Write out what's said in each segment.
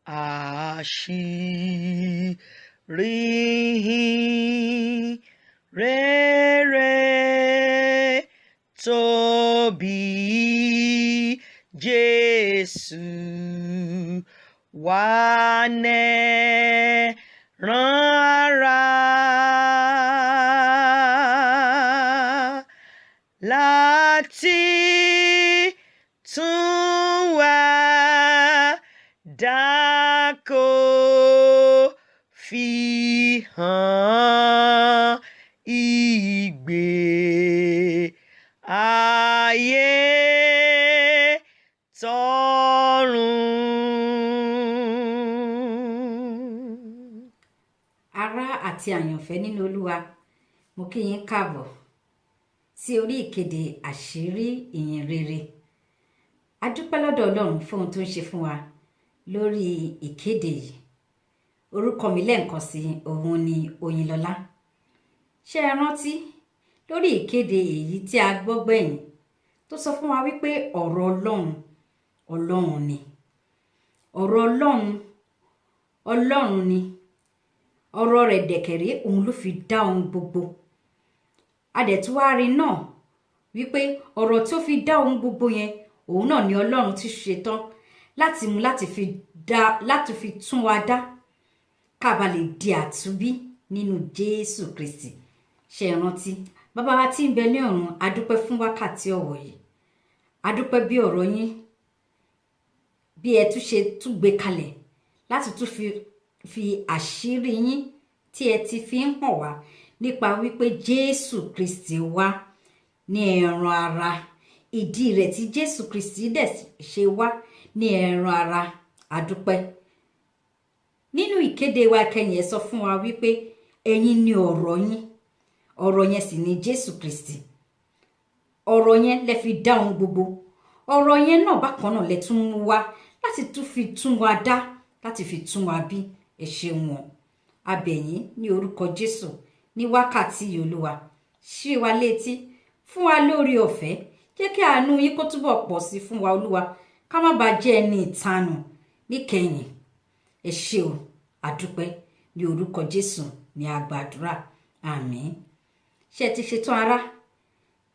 Àṣírí Ihinrere tóbi Jésù wá nẹ́ran ara láti tún wá dákó fihan ìgbé ayé tọ̀run. Ará àti àyànfẹ́ nínú Olúwa, mo kí yín káàbọ̀ sí orí ìkéde àṣírí ìyìnrere. A dúpẹ́ lọ́dọ̀ Ọlọ́run fún ohun tó ń ṣe fún wa lórí ìkéde yìí. Orúkọ mi lẹ́ẹ̀kan sí òun ni Oyinlọ́lá. Ṣé ẹ rántí lórí ìkéde èyí tí a gbọ́ gbẹ̀yìn tó sọ fún wa wípé ọ̀rọ̀ Ọlọ́run ni. Ọ̀rọ̀ Ọlọ́run ni. Ọ̀rọ̀ rẹ̀ dẹ̀kẹ̀rẹ́ òun ló fi dá ohun gbogbo. A dẹ̀ tún wá rí náà wípé ọ̀rọ̀ tí ó fi dá ohun gbogbo yẹn òun náà ni Ọlọ́run ti ṣetán láti mú láti fi tún wa dá ká ba lè di àtúnbí nínú Jésù Kristi. Ṣé ẹ rántí? Bàbá wa tí ń bẹ ní ọ̀run, a dúpẹ́ fún wákàtí ọ̀wọ̀ yìí. A dúpẹ́ bí ọ̀rọ̀ yín bí ẹ tún ṣe tún gbé kalẹ̀ láti tún fi àṣírí yín tí ẹ ti fi ń hàn wá nípa wípé Jésù Kristi wá ní ẹran ara. Ìdí rẹ̀ tí Jésù Kristi dẹ̀ ṣe wá ní ẹran ara. A dúpẹ́. Nínú ìkéde wa kẹ́yìn ẹ sọ fún wa wípé ẹ̀yin ni ọ̀rọ̀ yín. Ọ̀rọ̀ yẹn sì ni Jésù Kristi. Ọ̀rọ̀ yẹn lẹ fi dá ohun gbogbo. Ọ̀rọ̀ yẹn náà bákan náà lẹ tún mú wá láti tún fi tún wa dá, láti fi tún wa bí. Ẹ ṣeun wọn. A bẹ̀ yín ní orúkọ Jésù ní wákàtí yìí Olúwa. Ṣí wa létí, fún wa lórí ọ̀fẹ́. Jẹ́ kí àánú yín kó túbọ̀ pọ̀ sí fún wa Olúwa. Ká má bàa jẹ́ ẹni ìtanù níkẹyìn. Ẹ ṣé o, a dúpẹ́ ní orúkọ Jésù ní a gbàdúrà. Àmín. Ṣé ẹ ti ṣetán ará?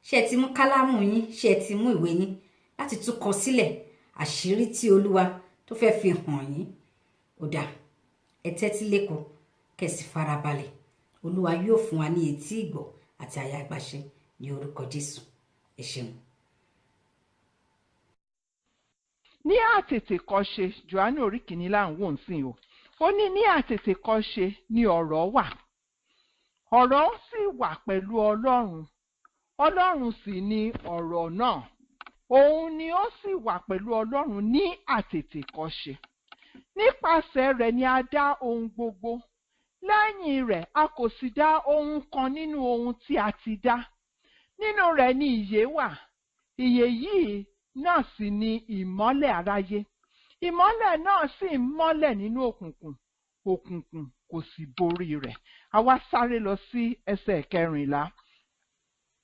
Ṣé ẹ ti mú kálámù yín? Ṣé ẹ ti mú ìwé yín láti tún kọ sílẹ̀ àṣírí tí Olúwa tó fẹ́ fi hàn yín? Ó dáa, ẹ tẹ́tí lẹ́kọ̀ọ́ kẹ̀sì farabalẹ̀. Olúwa yóò fún wa ní etí ìgbọ́ àti àyà àgbàṣe ní orúkọ Jésù. Ẹ ṣeun. Ní àtètèkọ́ṣe, Jòhánù orí kìíní là ń wò ń sìn o. Ó ní àtètèkọ́ṣe ni ọ̀rọ̀ wà. Ọ̀rọ̀ sì wà pẹ̀lú Ọlọ́run. Ọlọ́run sì ni ọ̀rọ̀ náà. Òun ni ó sì wà pẹ̀lú Ọlọ́run ní àtètèkọ́ṣe. Nípasẹ̀ rẹ̀ ni a dá ohun gbogbo. Lẹ́yìn rẹ̀ a kò sì dá ohun kan nínú ohun tí a ti dá. Nínú rẹ̀ ni ìyè wà. Ìyè yìí náà sì ni ìmọ́lẹ̀ aráyé. Ìmọ́lẹ̀ náà sì ń mọ́lẹ̀ nínú òkùnkùn. Òkùnkùn kò sì borí rẹ̀. A wá sáré lọ sí ẹsẹ̀ 14.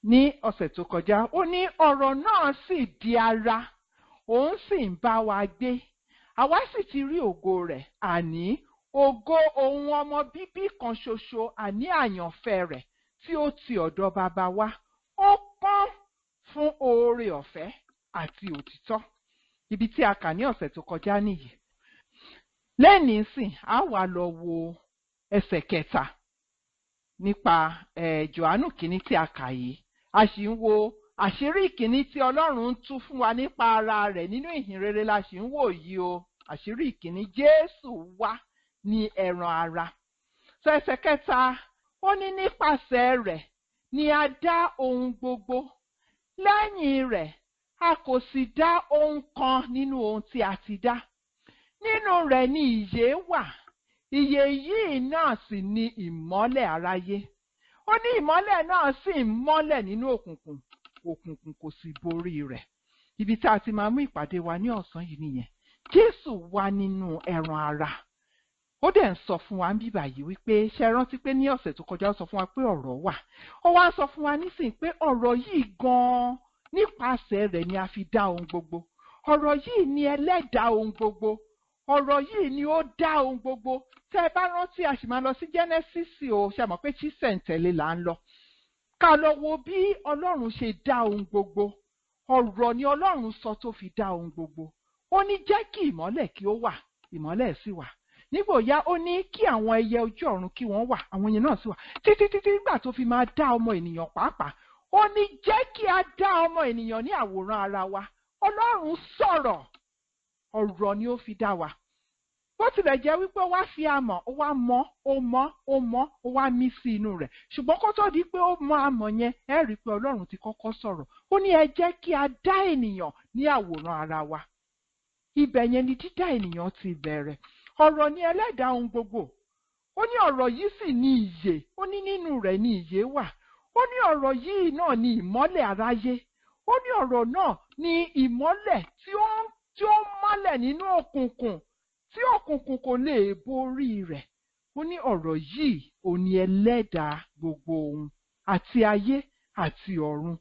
Ní ọ̀sẹ̀ tó kọjá, ó ní ọ̀rọ̀ náà sì di ara. Òun sì ń bá wa gbé. Àwa sì ti rí ògo rẹ̀, àní ògo ohun ọmọ bíbí kan ṣoṣo, àní àyànfẹ́ rẹ̀ tí ó ti ọ̀dọ̀ bàbá wa. Ó pọ́n fún oore ọ̀fẹ́ àti òtítọ́. Ibi tí a kà ní ọ̀sẹ̀ tó kọjá nìyí. Lẹ́nìí sìn, a wá lọ wo ẹsẹ̀ 3 nípa Jòhánù kìíní tí a kà yìí. A sì ń wo àṣírí ìkíní tí Ọlọ́run ń tú fún wa nípa ara rẹ̀ nínú ìhìnrere la sì ń wò yìí o. Àṣírí ìkíní, Jésù wá ní ẹran ara. Sọ ẹsẹ̀ 4, ó ní nípasẹ̀ rẹ̀ ni a dá ohun gbogbo. Lẹ́yìn rẹ̀ a kò sì dá ohun kan nínú ohun tí a ti dá. Nínú rẹ̀ ni ìyè wà. Ìyè yìí náà sì ni ìmọ́lẹ̀ aráyé. Ó ní ìmọ́lẹ̀ náà sì ń mọ́lẹ̀ nínú òkùnkùn. Òkùnkùn kò sì borí rẹ̀. Ibi tí a ti máa mú ìpàdé wa ní ọ̀sán yìí nìyẹn. Jésù wá nínú ẹran ara. Ó dẹ̀ ń sọ fún wa níbí báyìí wípé ṣe rántí pé ní ọ̀sẹ̀ tó kọjá ó sọ fún wa pé ọ̀rọ̀ wà. Ó wá ń sọ fún wa nísìnyí pé ọ̀rọ̀ yìí gan-an nípasẹ̀ rẹ̀ ni a fi dá ohun gbogbo. Ọ̀rọ̀ yìí ni ẹlẹ́dàá ohun gbogbo. ọ̀rọ̀ yìí ni ó dá ohun gbogbo. Tẹ́ ẹ bá rántí, a sì máa lọ sí Genesis o, ṣe mọ̀ pé ṣísẹ̀ntẹ̀lé là ń lọ. Ká lọ wo bí Ọlọ́run ṣe dá ohun gbogbo. Ọ̀rọ̀ ni Ọlọ́run sọ tó fi dá ohun gbogbo. Ó ní jẹ́ kí ìmọ́lẹ̀ kí ó wà, ìmọ́lẹ̀ sì wà. Nígbò yá ó ní kí àwọn ẹyẹ ojú ọ̀run kí wọ́n wà, àwọn yẹn náà sì wà. Títí nígbà tó fi máa dá ọmọ ènìyàn pàápàá. Ó ní jẹ́ kí a dá ọmọ ènìyàn ní àwòrán ara wa. Ọlọ́run sọ̀rọ̀, ọ̀rọ̀ ni ó fi dá wa. Bó tilẹ̀ jẹ́ wípé ó wá fi amọ̀, ó wá mọ́, ó wá mí sí inú rẹ̀. Ṣùgbọ́n kó tó di pé ó mọ amọ̀ yẹn, ẹ rí i pé Ọlọ́run ti kọ́kọ́ sọ̀rọ̀. Ó ní ẹ jẹ́ kí a dá ènìyàn ní àwòrán ara wa. Ibẹ̀ yẹn ni dídá ènìyàn ti bẹ̀rẹ̀. Ọ̀rọ̀ ni ẹlẹ́dàá ohun gbogbo. Ó ní ọ̀rọ̀ yìí sì ní ìyè. Ó ní nínú rẹ̀ ni ìyè wà. Ó ní ọ̀rọ̀ yìí náà ni ìmọ́lẹ̀ aráyé. Ó ní ọ̀rọ̀ náà ni ìmọ́lẹ̀ tí ó mọ́lẹ̀ nínú òkùnkùn, tí òkùnkùn kò lè borí rẹ̀. Ó ní ọ̀rọ̀ yìí ò ní ẹlẹ́dàá gbogbo ohun, àti ayé àti ọ̀run,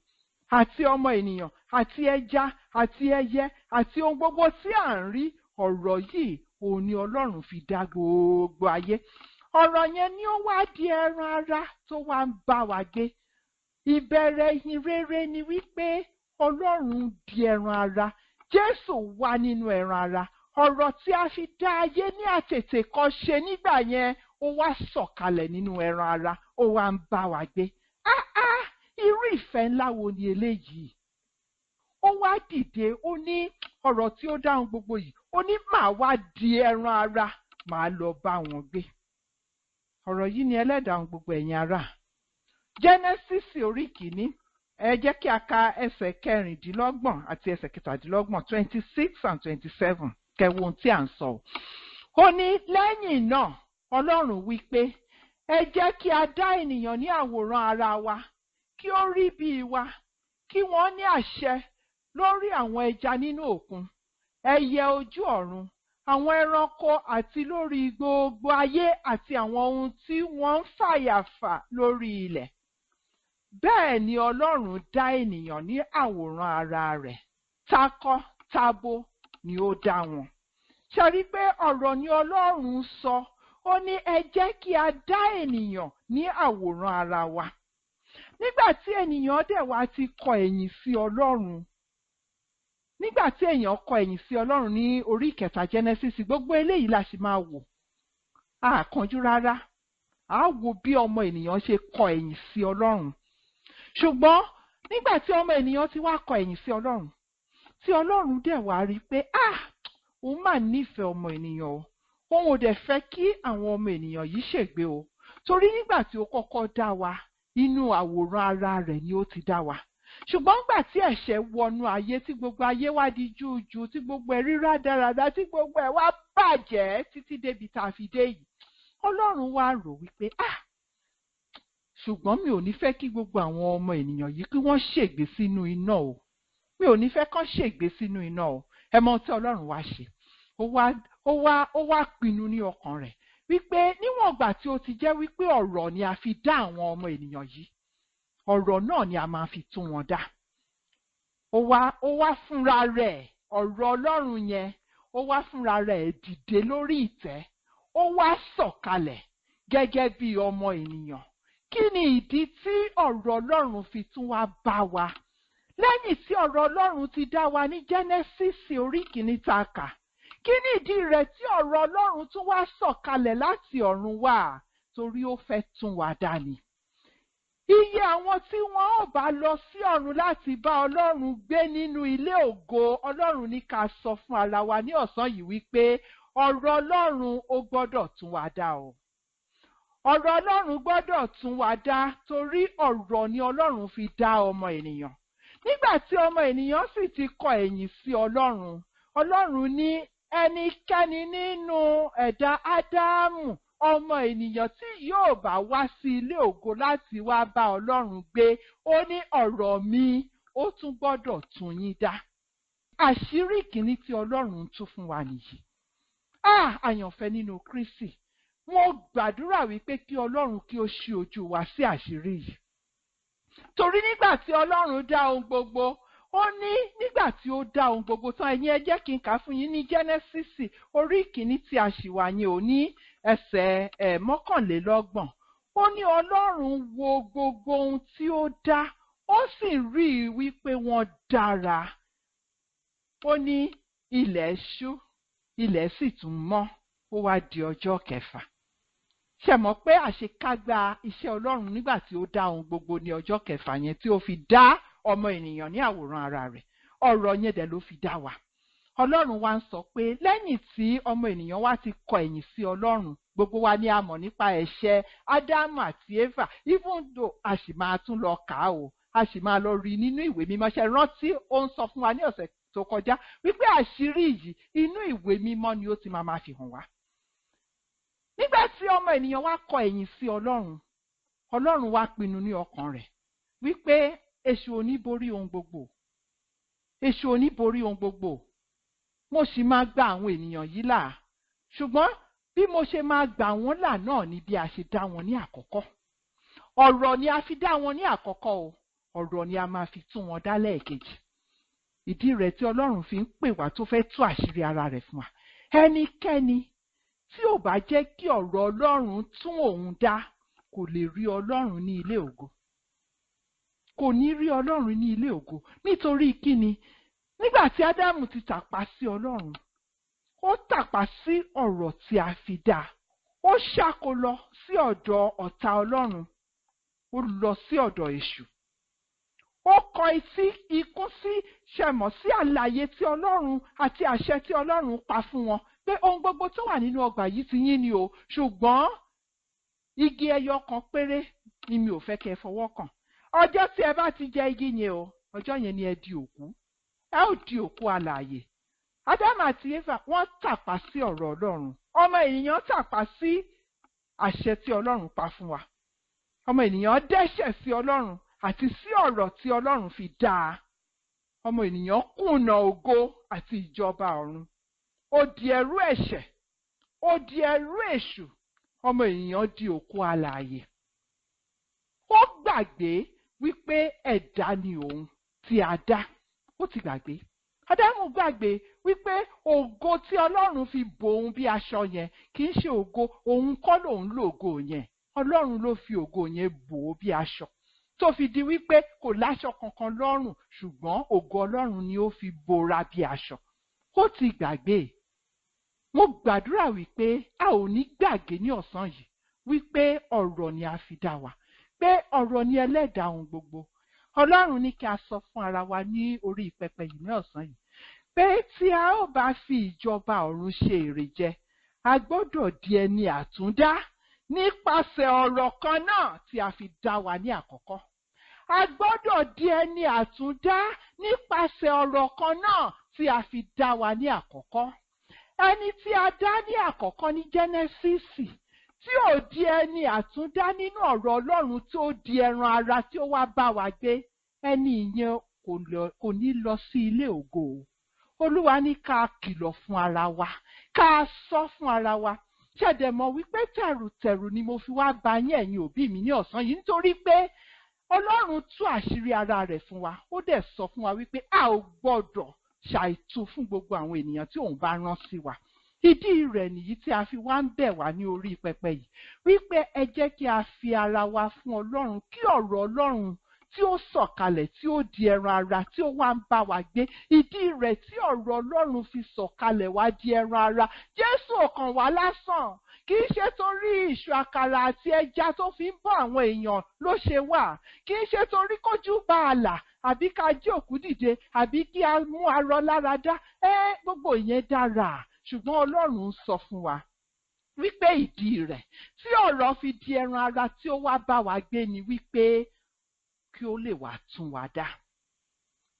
àti ọmọ ènìyàn, àti ẹja, àti ẹyẹ, àti ohun gbogbo tí à ń rí. Ọ̀rọ̀ yìí ò ní Ọlọ́run fi dá gbogbo ayé. Ọ̀rọ̀ yẹn ni ó wá di ẹran ara tó wá ń bá wa gbé. Ìbẹ̀rẹ̀ ìhìnrere ni wípé Ọlọ́run di ẹran ara. Jésù wà nínú ẹran ara. Ọ̀rọ̀ tí a fi dá ayé ní àtètèkọ́ṣe nígbà yẹn, ó wá sọ̀kalẹ̀ nínú ẹran ara, ó wá ń bá wa gbé. Irú ìfẹ́ ńlá wo ni eléyìí? Ó wá dìde, ó ní ọ̀rọ̀ tí ó dáhùn gbogbo yìí. Ó ní màá wá di ẹran ara, màá lọ bá wọn gbé. Ọ̀rọ̀ yìí ni ẹlẹ́dàá gbogbo ẹ̀yin ará. Genesis orí kìíní, ẹ jẹ́ kí a ka ẹsẹ̀ 26 àti ẹsẹ̀ 27, 26 and 27, kẹwo ohun tí à ń sọ. Ó ní lẹ́yìn náà, Ọlọ́run wí pé, ẹ jẹ́ kí a dá ènìyàn ní àwòrán ara wa, kí ó rí bí wa, kí wọ́n ní àṣẹ lórí àwọn ẹja nínú òkun, ẹyẹ ojú ọ̀run, àwọn ẹranko àti lórí gbogbo ayé àti àwọn ohun tí wọ́n ń fàyàfà lórí ilẹ̀. Bẹ́ẹ̀ ni Ọlọ́run dá ènìyàn ní àwòrán ara rẹ̀, takọ-tabo ni ó dá wọn. Ṣé rí pé ọ̀rọ̀ ni Ọlọ́run sọ? Ó ní ẹ jẹ́ kí a dá ènìyàn ní àwòrán ara wa. Nígbà tí ènìyàn dẹ̀ wá ti kọ ẹ̀yìn sí Ọlọ́run, nígbà tí èèyàn kọ ẹ̀yìn sí Ọlọ́run ní orí 3 Genesis, gbogbo eléyìí la sì máa wò. A kánjú rárá. A wo bí ọmọ ènìyàn ṣe kọ ẹ̀yìn sí Ọlọ́run. Ṣùgbọ́n nígbà tí ọmọ ènìyàn ti wá kọ ẹ̀yìn sí Ọlọ́run, tí Ọlọ́run dẹ̀ wá rí pé òun máa nífẹ̀ẹ́ ọmọ ènìyàn o. Òun ò dẹ̀ fẹ́ kí àwọn ọmọ ènìyàn yìí ṣègbé o. Torí nígbà tí ó kọ́kọ́ dá wa, inú àwòrán ara rẹ̀ ni ó ti dá wa. Ṣùgbọ́n nígbà tí ẹ̀ṣẹ̀ wọnú ayé, tí gbogbo ayé wá di júùjù, tí gbogbo ẹ̀ rí rádaràda, tí gbogbo ẹ̀ wá bàjẹ́ títí débi tá a fi dé yìí, Ọlọ́run wá rò wípé ṣùgbọ́n mi ò ní fẹ́ kí gbogbo àwọn ọmọ ènìyàn yìí kí wọ́n ṣègbé sínú iná o. Mi ò ní fẹ́ kán ṣègbé sínú iná o. Ẹ mọ̀ tí Ọlọ́run wá ṣe. Ó wá pinnu ní ọkàn rẹ̀ wípé níwọ̀n ìgbà tí ó ti jẹ́ wípé ọ̀rọ̀ ni a fi dá àwọn ọmọ ènìyàn yìí, ọ̀rọ̀ náà ni a máa fi tún wọn dá. Ó wá fúnra rẹ̀, ọ̀rọ̀ Ọlọ́run yẹn, ó wá fúnra rẹ̀ dìde lórí ìtẹ́. Ó wá sọ̀kalẹ̀ gẹ́gẹ́ bí ọmọ ènìyàn. Kí ni ìdí tí ọ̀rọ̀ Ọlọ́run fi tún wá bá wa? Lẹ́yìn tí ọ̀rọ̀ Ọlọ́run ti dá wa ní Genesis orí kìíní tá a kà, kí ni ìdí rẹ̀ tí ọ̀rọ̀ Ọlọ́run tún wá sọ̀kalẹ̀ láti ọ̀run wá? Torí ó fẹ́ tún wa dá ni. Iye àwọn tí wọ́n ò bá lọ sí ọ̀run láti bá Ọlọ́run gbé nínú ilé ògo, Ọlọ́run ní ká sọ fún ara wa ní ọ̀sán yìí wípé ọ̀rọ̀ Ọlọ́run ó gbọ́dọ̀ tún wa dá o. Ọ̀rọ̀ Ọlọ́run gbọ́dọ̀ tún wa dá, torí ọ̀rọ̀ ni Ọlọ́run fi dá ọmọ ènìyàn. Nígbà tí ọmọ ènìyàn sì ti kọ ẹ̀yìn sí Ọlọ́run, Ọlọ́run ní ẹnikẹ́ni nínú ẹ̀dá Ádámù, ọmọ ènìyàn tí yóò bá wá sí ilé ògo láti wá bá Ọlọ́run gbé, ó ní ọ̀rọ̀ mi ó tún gbọ́dọ̀ tún yín dá. Àṣírí kìíní tí Ọlọ́run tún fún wa nìyí. Àyànfẹ́ nínú Kristi, mo gbàdúrà wípé kí Ọlọ́run kí ó ṣí ojú wa sí àṣírí yìí. Torí nígbà tí Ọlọ́run dá ohun gbogbo, ó ní nígbà tí ó dá ohun gbogbo tán, ẹ̀yin ẹ jẹ́ kí n kà á fún yín ní Genesis orí ìkíní tí a ṣì wà yẹn ò ní ẹsẹ̀ 21. Ó ní Ọlọ́run wo gbogbo ohun tí ó dá, ó sì rí i wípé wọ́n dára. Ó ní ilẹ̀ ṣú, ilẹ̀ sì tún mọ́, ó wá di ọjọ́ kẹfà. Ṣé mọ̀ pé àṣekágbá iṣẹ́ Ọlọ́run nígbà tí ó dá ohun gbogbo ní ọjọ́ kẹfà yẹn tí ó fi dá ọmọ ènìyàn ní àwòrán ara rẹ̀, ọ̀rọ̀ yẹn dẹ̀ ló fi dá wa. Ọlọ́run wá ń sọ pé lẹ́yìn tí ọmọ ènìyàn wá ti kọ ẹ̀yìn sí Ọlọ́run, gbogbo wa ni a mọ̀ nípa ẹ̀ṣẹ̀ Ádámù àti Éfà, even though a sì máa tún lọ kà á o, a sì máa lọ rí nínú ìwé mímọ́. Ṣé rántí ó ń sọ fún wa ní ọ̀sẹ̀ tó kọjá wípé àṣírí yìí inú ìwé mímọ́ ni ó ti máa fi hàn wá. Nígbà tí ọmọ ènìyàn wá kọ ẹ̀yìn sí Ọlọ́run, Ọlọ́run wá pinnu ní ọkàn rẹ̀ wípé èṣù ò ní borí ohun gbogbo. Èṣù ò ní borí ohun gbogbo. Mo sì máa gba àwọn ènìyàn yìí là. Ṣùgbọ́n bí mo ṣe máa gbà wọ́n là náà ni bí a ṣe dá wọn ní àkọ́kọ́. Ọ̀rọ̀ ni a fi dá wọn ní àkọ́kọ́ o. Ọ̀rọ̀ ni a máa fi tún wọn dá lẹ́ẹ̀kejì. Ìdí rẹ̀ tí Ọlọ́run fi ń pè wá tó fẹ́ tú àṣírí ara rẹ̀ fún wa. Ẹnikẹ́ni tí ò bá jẹ́ kí ọ̀rọ̀ Ọlọ́run tún òun dá kò lè rí Ọlọ́run ní ilé ògo. Kò ní rí Ọlọ́run ní ilé ògo. Nítorí kíni? Nígbà tí Ádámù ti tàpá sí Ọlọ́run, ó tàpá sí ọ̀rọ̀ tí a fi dá. Ó ṣáko lọ sí ọ̀dọ̀ ọ̀tá Ọlọ́run. Ó lọ sí ọ̀dọ̀ èṣù. Ó kọ etí ikún sí ṣẹ̀mọ̀ sí àlàyé tí Ọlọ́run àti àṣẹ tí Ọlọ́run pa fún wọn pé ohun gbogbo tó wà nínú ọgbà yìí ti yín ni o, ṣùgbọ́n igi ẹyọ kan péré ni mi ò fẹ́ kẹ́ ẹ fọwọ́ kàn. Ọjọ́ tí ẹ bá ti jẹ igi yẹn o, ọjọ́ yẹn ni ẹ di òkú. Ẹ ó di òkú alààyè. Ádámù àti Éfà wọ́n tàpá sí ọ̀rọ̀ Ọlọ́run. Ọmọ ènìyàn tàpá sí àṣẹ tí Ọlọ́run pa fún wa. Ọmọ ènìyàn dẹ́ṣẹ̀ sí Ọlọ́run àti sí ọ̀rọ̀ tí Ọlọ́run fi dá a. Ọmọ ènìyàn kùnà ògo àti ìjọba ọ̀run. Ó di ẹrú ẹ̀ṣẹ̀. Ó di ẹrú èṣù. Ọmọ ènìyàn di òkú alààyè. Ó gbàgbé wípé ẹ̀dá ni òun tí a dá. Ó ti gbàgbé. Ádámù gbàgbé wípé ògo tí Ọlọ́run fi bò òun bí aṣọ yẹn kì í ṣe ògo, òun kọ́ lòun lògo yẹn. Ọlọ́run ló fi ògo yẹn bò ó bí aṣọ. Tó fi di wípé kò láṣọ kankan lọ́rùn, ṣùgbọ́n ògo Ọlọ́run ni ó fi bora bí aṣọ. Ó ti gbàgbé. Mo gbàdúrà wípé a ò ní gbàgbé ní ọ̀sán yìí wípé ọ̀rọ̀ ni a fi dá wa, pé ọ̀rọ̀ ni ẹlẹ́dàá ohun gbogbo. Ọlọ́run ní kí a sọ fún ara wa ní orí pẹpẹ yìí ní ọ̀sán yìí pé tí a ó bá fi ìjọba ọ̀run ṣe èrè jẹ, a gbọ́dọ̀ di ẹni àtúndá nípasẹ̀ ọ̀rọ̀ kan náà tí a fi dá wa ní àkọ́kọ́. A gbọ́dọ̀ di ẹni àtúndá nípasẹ̀ ọ̀rọ̀ kan náà tí a fi dá wa ní àkọ́kọ́. Ẹni tí a dá ní àkọ́kọ́ ní Jẹ́nẹ́sísì tí ò di ẹni àtúndá nínú ọ̀rọ̀ Ọlọ́run tí ó di ẹran ara tí ó wá bá wa gbé, ẹni ìyẹn kò ní lọ sí ilé ògo. Olúwa ní ká kìlọ̀ fún ara wa, ká sọ fún ara wa. Ṣẹ̀dẹ̀ mọ̀ wípé tẹ̀rùtẹ̀rù ni mo fi wá bá yín ẹ̀yin òbí mi ní ọ̀sán yìí nítorí pé Ọlọ́run tú àṣírí ara rẹ̀ fún wa. Ó dẹ̀ sọ fún wa wípé a ò gbọ́dọ̀ ṣàìtú fún gbogbo àwọn ènìyàn tí òun bá rán sí wa. Ìdí rẹ̀ nìyí tí a fi wá ń bẹ̀ wá ní orí pẹpẹ yìí wípé ẹ jẹ́ kí a fi ara wa fún Ọlọ́run kí ọ̀rọ̀ Ọlọ́run tí ó sọ̀kalẹ̀ tí ó di ẹran ara tí ó wá ń bá wa gbé. Ìdí rẹ̀ tí ọ̀rọ̀ Ọlọ́run fi sọ̀kalẹ̀ wá di ẹran ara. Jésù ò kàn wá lásán. Kì í ṣe torí ìṣù àkàrà àti ẹja tó fi ń bọ́ àwọn èèyàn ló ṣe wà. Kì í ṣe torí kójú bá a là àbí ká jí òkú dìde àbí kí a mú arọ lára dá. Gbogbo ìyẹn dára. Ṣùgbọ́n Ọlọ́run ń sọ fún wa wípé ìdí rẹ̀ tí ọ̀rọ̀ fi di ẹran ara tí ó wá bá wa gbé ni wípé kí ó lè wá tún wa dá.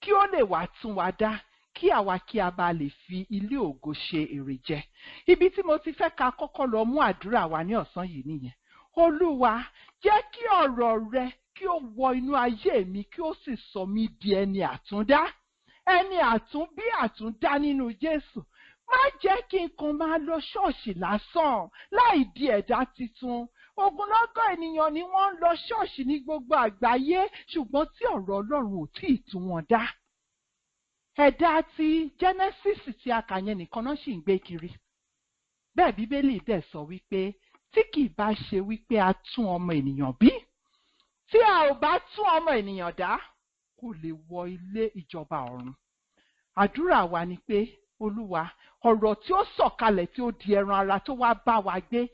Kí ó lè wá tún wa dá kí àwa kí a bá lè fi ilé ògo ṣe èrè jẹ. Ibi tí mo ti fẹ́ ká kọ́kọ́ lọ mú àdúrà wa ní ọ̀sán yìí nìyẹn. Olúwa, jẹ́ kí ọ̀rọ̀ rẹ kí ó wọ inú ayé mi kí ó sì sọ mí di ẹni àtúndá. Ẹni àtúnbí àtúndá nínú Jésù. Má jẹ́ kí n kàn máa lọ ṣọ́ọ̀ṣì lásán láì di ẹ̀dá titun. Ogunlọ́gọ̀ ènìyàn ni wọ́n ń lọ ṣọ́ọ̀ṣì ní gbogbo àgbáyé ṣùgbọ́n tí ọ̀rọ̀ Ọlọ́run ò tí ì tú wọn dá. ẹ̀dá ti Genesis tí a kà yẹn nìkan náà sì ń gbé kiri. Bẹ́ẹ̀ Bíbélì dẹ̀ sọ wípé tí kì í bá ṣe wípé a tún ọmọ ènìyàn bí, tí a ò bá tún ọmọ ènìyàn dá, kò lè wọ ilé ìjọba ọ̀run. Àdúrà wa ni pé Olúwa, ọ̀rọ̀ tí ó sọ̀kalẹ̀ tí ó di ẹran ara tó wá bá wa gbé,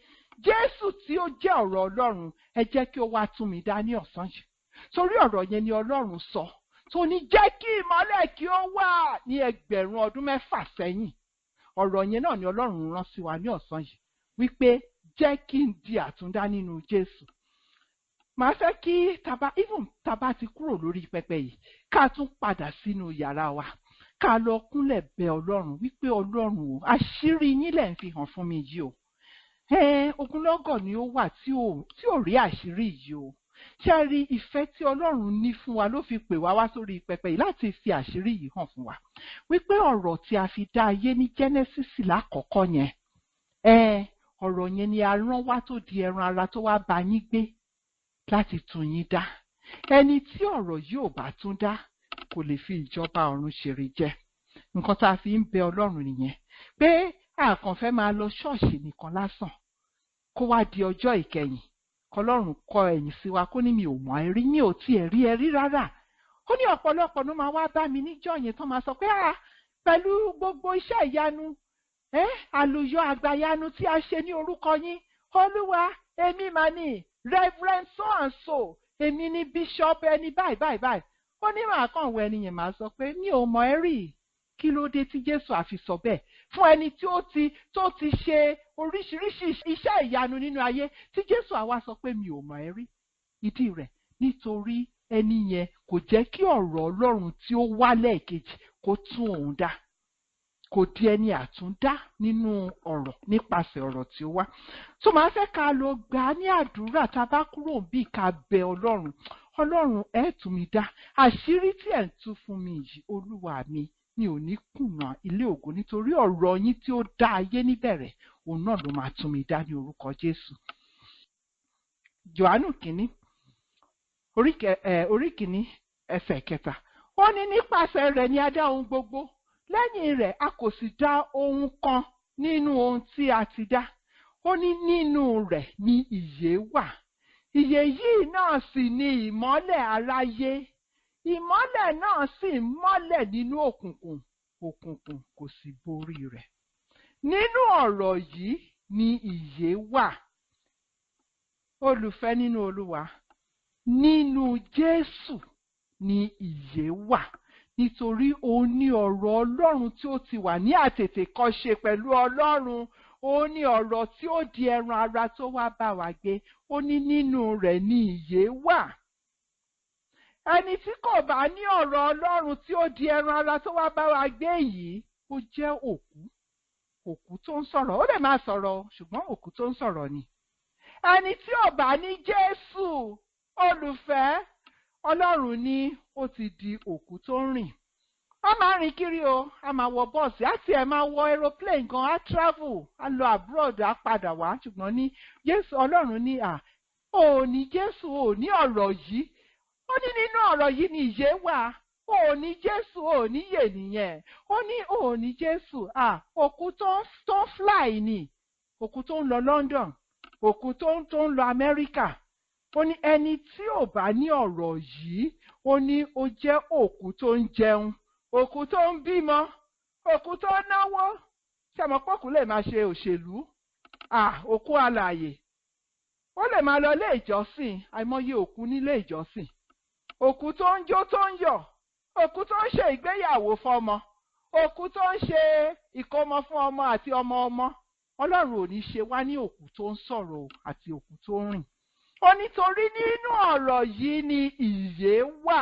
Jésù tí ó jẹ́ ọ̀rọ̀ Ọlọ́run, ẹ jẹ́ kí ó wá tún mi dá ní ọ̀sán yìí. Torí ọ̀rọ̀ yẹn ni Ọlọ́run sọ, tó ní jẹ́ kí ìmọ́lẹ̀ kí ó wà ní 1000 ọdún mẹ́fà sẹ́yìn. Ọ̀rọ̀ yẹn náà ni Ọlọ́run rán sí wa ní ọ̀sán yìí, wípé jẹ́ kí n di àtúndá nínú Jésù. Màá fẹ́ kí tàbá ti kúrò lórí pẹpẹ yìí, ká tún padà sínú yàrá wa, ká lọ kúnlẹ̀ bẹ̀ Ọlọ́run wípé Ọlọ́run o, àṣírí yín lẹ̀ ń fi hàn fún mi yìí o. Ogunlọ́gọ̀ ni ó wà tí ò rí àṣírí yìí o. Ṣé rí ìfẹ́ tí Ọlọ́run ní fún wa ló fi pè wá wá sórí pẹpẹ yìí láti fi àṣírí yìí hàn fún wa. Wípé ọ̀rọ̀ tí a fi dá ayé ní Genesis lákọ̀ọ́kọ́ yẹn, ọ̀rọ̀ yẹn ni a rán wá tó di ẹran ara tó wá bá yín gbé láti tún yín dá. Ẹni tí ọ̀rọ̀ yìí ò bá tún dá kò lè fi ìjọba ọ̀run ṣeré jẹ. Nǹkan tá a fi ń bẹ Ọlọ́run nìyẹn, pé a kàn fẹ́ máa lọ ṣọ́ọ̀ṣì nìkan lásán kó wá di ọjọ́ ìkẹyìn k'Ọlọ́run kọ ẹ̀yìn sí wa kó ní mi ò mọ̀ ẹ rí, mi ò tiẹ̀ rí ẹ rí rárá. Ó ní ọ̀pọ̀lọpọ̀ ló máa wá bá mi níjọ́ yẹn tán máa sọ pé pẹ̀lú gbogbo iṣẹ́ ìyanu àlùyọ àgbàyanu tí a ṣe ní orúkọ yín, Olúwa, èmi mà ní Reverend so and so, èmi ní Bishop ẹni báyìí báyìí báyìí. Ó ní màá kàn wọ ẹni yẹn máa sọ pé mi ò mọ̀ ẹ rí. Kí ló dé tí Jésù àfi sọ bẹ́ẹ̀ fún ẹni tó ti ṣe oríṣiríṣi iṣẹ́ ìyanu nínú ayé, tí Jésù àwa sọ pé mi ò mọ̀ ẹ rí? Ìdí rẹ̀ nítorí ẹni yẹn kò jẹ́ kí ọ̀rọ̀ Ọlọ́run tí ó wá lẹ́ẹ̀kejì kó tún òun dá, kò di ẹni àtúndá nínú ọ̀rọ̀ nípasẹ̀ ọ̀rọ̀ tí ó wá. Tó máa fẹ́ ká lọ gbà á ní àdúrà tá a bá kúrò bí ká bẹ Ọlọ́run. Ọlọ́run, ẹ tú mi dá. Àṣírí tí ẹ̀ ń tú fún mi yìí, Olúwa mi ò ní kùnà ilé ògo, nítorí ọ̀rọ̀ yín tí ó dá ayé níbẹ̀rẹ̀, òun náà ló máa tún mi dá ní orúkọ Jésù. Jòhánù kìíní, orí kìíní ẹsẹ̀ 3. Ó ní nípasẹ̀ rẹ̀ ni a dá ohun gbogbo. Lẹ́yìn rẹ̀ a kò sì dá ohun kan nínú ohun tí a ti dá. Ó ní nínú rẹ̀ ni ìyè wà. Ìyè yìí náà sì ni ìmọ́lẹ̀ aráyé. Ìmọ́lẹ̀ náà sì ń mọ́lẹ̀ nínú òkùnkùn, òkùnkùn kò sì borí rẹ̀. Nínú ọ̀rọ̀ yìí ni ìyè wà. Olùfẹ́ nínú Olúwa, nínú Jésù ni ìyè wà. Nítorí òun ni ọ̀rọ̀ Ọlọ́run tí ó ti wà ní àtètèkọ́ṣe pẹ̀lú Ọlọ́run. Òun ni ọ̀rọ̀ tí ó di ẹran ara tó wá bá wa gbé. Ó ní nínú rẹ̀ ni ìyè wà. Ẹni tí kò bá ní ọ̀rọ̀ Ọlọ́run tí ó di ẹran ara tó wá bá wa gbé yìí, ó jẹ́ òkú tó ń sọ̀rọ̀. Ó lè máa sọ̀rọ̀, ṣùgbọ́n òkú tó ń sọ̀rọ̀ ni. Ẹni tí ò bá ní Jésù, olùfẹ́, Ọlọ́run ní ó ti di òkú tó ń rìn. A máa rìn kiri o, a máa wọ bọ́ọ̀sì, á tiẹ̀ máa wọ aeroplane gan, á travel, á lọ abroad, á padà wá. Ṣùgbọ́n ní Jésù, Ọlọ́run ní ò ní Jésù, ò ní ọ̀rọ̀ yìí. Ó ní nínú ọ̀rọ̀ yìí ni ìyè wà. Ò ní Jésù, ò ní yè nìyẹn. Ó ní ò ní Jésù, òkú tó ń fly ni, òkú tó ń lọ London, òkú tó ń lọ Amẹ́ríkà. Ó ní ẹni tí ò bá ní ọ̀rọ̀ yìí, ó ní ó jẹ́ òkú tó ń jẹun, òkú tó ń bímọ, òkú tó ń náwó. Ṣé mọ̀ pé òkú lè máa ṣe òṣèlú? Òkú alààyè. Ó lè máa lọ ilé ìjọsìn, àìmọye òkú nílé ìjọsìn. Òkú tó ń jó tó ń yọ̀, òkú tó ń ṣe ìgbéyàwó fọ́mọ, òkú tó ń ṣe ìkómọ fún ọmọ àti ọmọ ọmọ. Ọlọ́run ò ní ṣe wá ní òkú tó ń sọ̀rọ̀ àti òkú tó ń rìn. Ó nítorí nínú ọ̀rọ̀ yìí ni ìyè wà.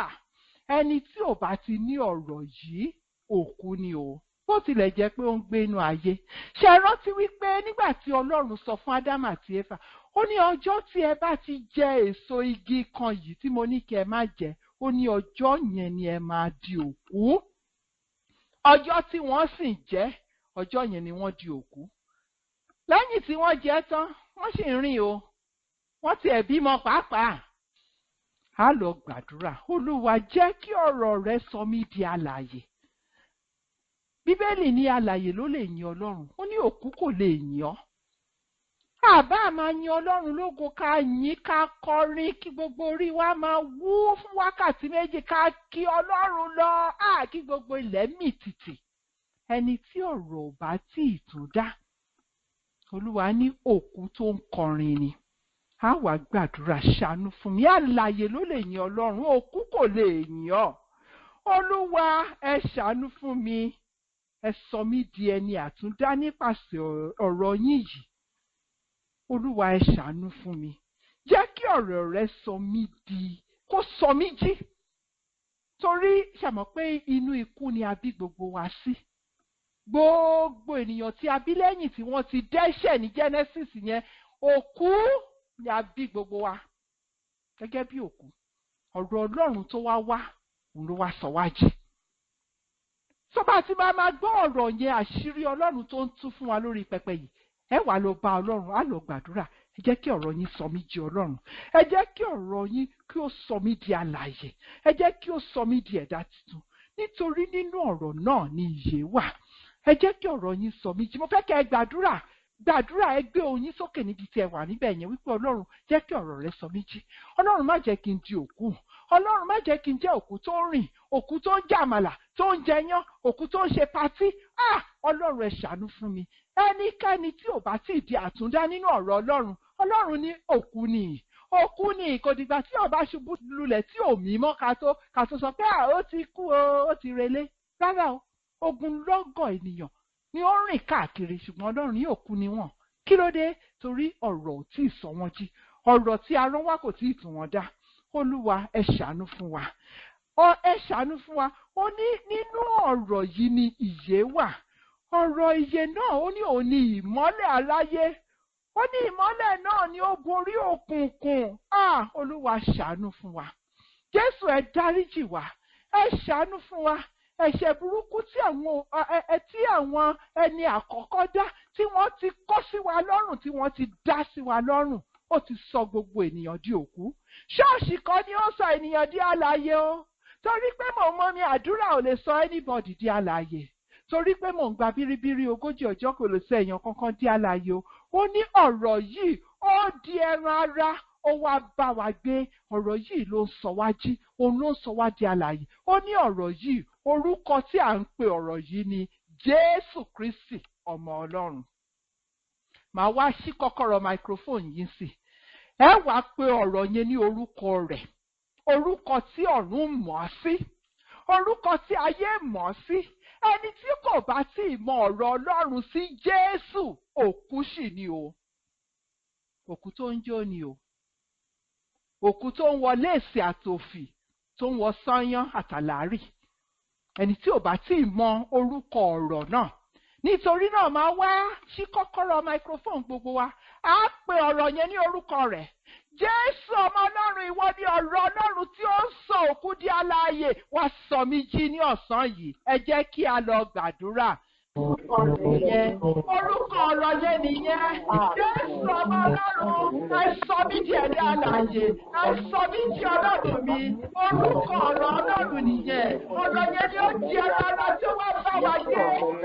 Ẹni tí ò bá ti ní ọ̀rọ̀ yìí, òkú ni o. Bó tilẹ̀ jẹ́ pé ó ń gbé inú ayé. Ṣé ẹ rántí wípé nígbà tí Ọlọ́run sọ fún Ádámù àti Éfà, ó ní ọjọ́ tí ẹ bá ti jẹ èso igi kan yìí tí mo ní kí ẹ má jẹ, ó ní ọjọ́ yẹn ni ẹ máa di òkú. Ọjọ́ tí wọ́n sì jẹ, ọjọ́ yẹn ni wọ́n di òkú. Lẹ́yìn tí wọ́n jẹ tán, wọ́n sì ń rìn o. Wọ́n tiẹ̀ bímọ pàápàá. A lọ gbàdúrà. Olúwa, jẹ́ kí ọ̀rọ̀ rẹ sọ mí di alààyè. Bíbélì ní alààyè ló lè yin Ọlọ́run, ó ní òkú kò lè yin ọ́. Àbá máa yin Ọlọ́run lógo, ká yìn, ká kọrin, kí gbogbo orí wa máa wú fún wákàtí méjì, ká kí Ọlọ́run lọ, kí gbogbo ilẹ̀ mì tìtì. Ẹni tí ọ̀rọ̀ ò bá tí ì tún dá, Olúwa ní òkú tó ń kọrin ni. A wá gbàdúrà, ṣàánú fún mi. Alààyè ló lè yin Ọlọ́run, òkú kò lè yin ọ́. Olúwa, ẹ ṣàánú fún mi. Ẹ sọ mí di ẹni àtúndá nípasẹ̀ ọ̀rọ̀ yín yìí. Olúwa, ẹ ṣàánú fún mi. Jẹ́ kí ọ̀rọ̀ rẹ sọ mí kó sọ mí jí. Torí ṣàmọ̀ pé inú ikú ni a bí gbogbo wa sí. Gbogbo ènìyàn tí a bí lẹ́yìn tí wọ́n ti dẹ́ṣẹ̀ ní Genesis yẹn, òkú ni a bí gbogbo wa. Gẹ́gẹ́ bí òkú, ọ̀rọ̀ Ọlọ́run tó wá òun ló wá sọ wá jí. Sọ́ba tí máa gbọ́ ọ̀rọ̀ yẹn, àṣírí Ọlọ́run tó ń tú fún wa lórí pẹpẹ yìí, ẹ wá lọ bá Ọlọ́run, á lọ gbàdúrà. Ẹ jẹ́ kí ọ̀rọ̀ yín sọ mí jí Ọlọ́run. Ẹ jẹ́ kí ọ̀rọ̀ yín kí ó sọ mí di alààyè. Ẹ jẹ́ kí ó sọ mí di ẹ̀dá tuntun. Nítorí nínú ọ̀rọ̀ náà ni ìyè wà. Ẹ jẹ́ kí ọ̀rọ̀ yín sọ mí jí. Mo fẹ́ kẹ́ ẹ gbàdúrà. Ẹ gbé ohùn yín sókè níbi tí ẹ wà níbẹ̀ yẹn wípé Ọlọ́run, jẹ́ kí ọ̀rọ̀ rẹ sọ mí jí. Ọlọ́run, má jẹ́ kí n di òkú. Ọlọ́run, má jẹ́ kí n jẹ́ òkú tó ń rìn, òkú tó ń jàmàlà, tó ń jẹyán, òkú tó ń ṣe patí. Ọlọ́run, ẹ ṣàánú fún mi. Ẹnikẹ́ni tí ò bá tí ì di àtúndá nínú ọ̀rọ̀ Ọlọ́run, Ọlọ́run ní òkú ni. Òkú ni, kò dìgbà tí ó bá ṣubú lulẹ̀ tí ò mí mọ́ ká tó sọ pé ó ti kú o, ó ti relé. Rárá o, ogunlọ́gọ̀ ènìyàn ni ó rìn káàkiri, ṣùgbọ́n Ọlọ́run ní òkú ni wọ́n. Kí ló dé? Torí ọ̀rọ̀ ò tí ì sọ wọ́n jí. Ọ̀rọ̀ tí a rán wá kò tí ì tún wọn dá. Olúwa, ẹ ṣàánú fún wa. Ẹ ṣàánú fún wa. Ó ní nínú ọ̀rọ̀ yìí ni ìyè wà. Ọ̀rọ̀ ìyè náà ó ní òun ni ìmọ́lẹ̀ aráyé. Ó ní ìmọ́lẹ̀ náà ni ó borí òkùnkùn. Olúwa, ṣàánú fún wa. Jésù, ẹ dáríjì wá. Ẹ ṣàánú fún wa. Ẹ̀ṣẹ̀ burúkú tí àwọn ẹni àkọ́kọ́ dá, tí wọ́n ti kọ́ sí wa lọ́rùn, tí wọ́n ti dá sí wa lọ́rùn, ó ti sọ gbogbo ènìyàn di òkú. Ṣọ́ọ̀ṣì kan ni ó sọ ènìyàn di alààyè o. Torí pé mò ń mọ̀ mi àdúrà ò lè sọ anybody di alààyè. Torí pé mò ń gba bíríbírí 40 ọjọ́ kò lè sọ èèyàn kankan di alààyè o. Ó ní ọ̀rọ̀ yìí ó di ẹran ara, ó wá bá wa gbé. Ọ̀rọ̀ yìí ló ń sọ wá jí, òun ló ń sọ wá di alààyè. Ó ní ọ̀rọ̀ yìí, orúkọ tí à ń pe ọ̀rọ̀ yìí ni Jésù Kristi, ọmọ Ọlọ́run. Màá wá ṣí kọ́kọ́rọ́ microphone yìí sí. Ẹ wá pe ọ̀rọ̀ yẹn ní orúkọ rẹ̀. Orúkọ tí ọ̀run mọ̀ sí. Orúkọ tí ayé mọ̀ sí. Ẹni tí kò bá tí ì mọ ọ̀rọ̀ Ọlọ́run sí Jésù, òkú sì ni o. Òkú tó ń jó ni o. Òkú tó ń wọ léèsì àtòfì, tó ń wọ sányán àtàlárì. Ẹni tí ò bá tí ì mọ orúkọ ọ̀rọ̀ náà. Nítorí náà máa wá ṣí kọ́kọ́rọ́ microphone gbogbo wa. Á pe ọ̀rọ̀ yẹn ní orúkọ rẹ̀. Jésù, ọmọ Ọlọ́run, ìwọ ni ọ̀rọ̀ Ọlọ́run tí ó ń sọ òkú di alààyè. Wá sọ mí jí ní ọ̀sán yìí. Ẹ jẹ́ kí a lọ gbàdúrà. Orúkọ ọ̀rọ̀ yẹn nìyẹn. Jésù, ọmọ Ọlọ́run, ẹ sọ mí di ẹ̀dá alààyè. Ẹ sọ mí di Ọlọ́run mi. Orúkọ ọ̀rọ̀ Ọlọ́run nìyẹn. Ọ̀rọ̀ yẹn ni ó di ara tí ó wá bá wa gbé.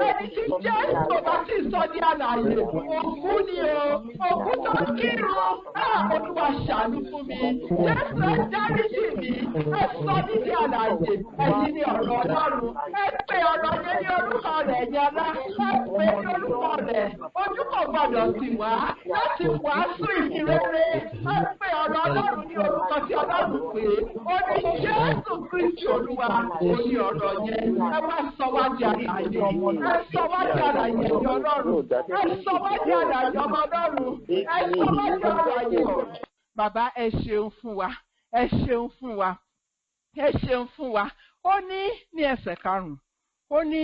Ẹni tí Jésù bá sì sọ di alààyè, òkú ni o. Òkú tó kírun. Olúwa, ṣàánú fún mi. Jésù, ẹ dáríjì mi. Ẹ sọ mí di alààyè. Ẹ̀yin ni ọ̀rọ̀ Ọlọ́run. Ẹ pe ọ̀rọ̀ yẹn ní orúkọ rẹ̀ yẹn. Ẹ pè ní orúkọ rẹ̀. Ojú kò gbọdọ̀ sì wá láti wàásù ìhìnrere. Ẹ pè ọ̀rọ̀ Ọlọ́run ní orúkọ tí Ọlọ́run pè é. Ó ní Jésù Kristi Olúwa. Ó ní ọ̀rọ̀ yẹn. Ẹ wá sọ wá di alààyè. Ẹ sọ wá di alààyè ní Ọlọ́run. Ẹ sọ wá di alààyè ọmọ Ọlọ́run. Ẹ sọ wá di alààyè. Bàbá, ẹ ṣeun fún wa. Ẹ ṣeun fún wa. Ẹ ṣeun fún wa. Ó ní ẹsẹ̀ 5. Ó ní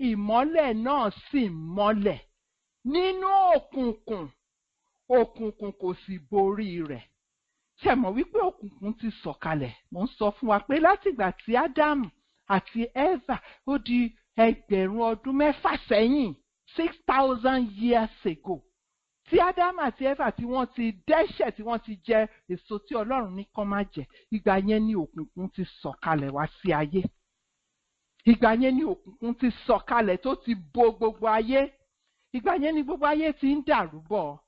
ìmọ́lẹ̀ náà sì mọ́lẹ̀ nínú òkùnkùn. Òkùnkùn kò sì borí rẹ̀. Ṣé mọ̀ wípé òkùnkùn ti sọ̀kalẹ̀? Mo ń sọ fún wa pé látìgbà tí Ádámù àti Éfà ó di 1000 ọdún mẹ́fà sẹ́yìn, 6000 years ago, tí Ádámù àti Éfà tí wọ́n ti dẹ́ṣẹ̀, tí wọ́n ti jẹ èso tí Ọlọ́run ní kán má jẹ, ìgbà yẹn ni òkùnkùn ti sọ̀kalẹ̀ wá sí ayé. ìgbà yẹn ni òkùnkùn ti sọ̀kalẹ̀ tó ti bo gbogbo ayé. Ìgbà yẹn ni gbogbo ayé ti ń dàrú bọ̀.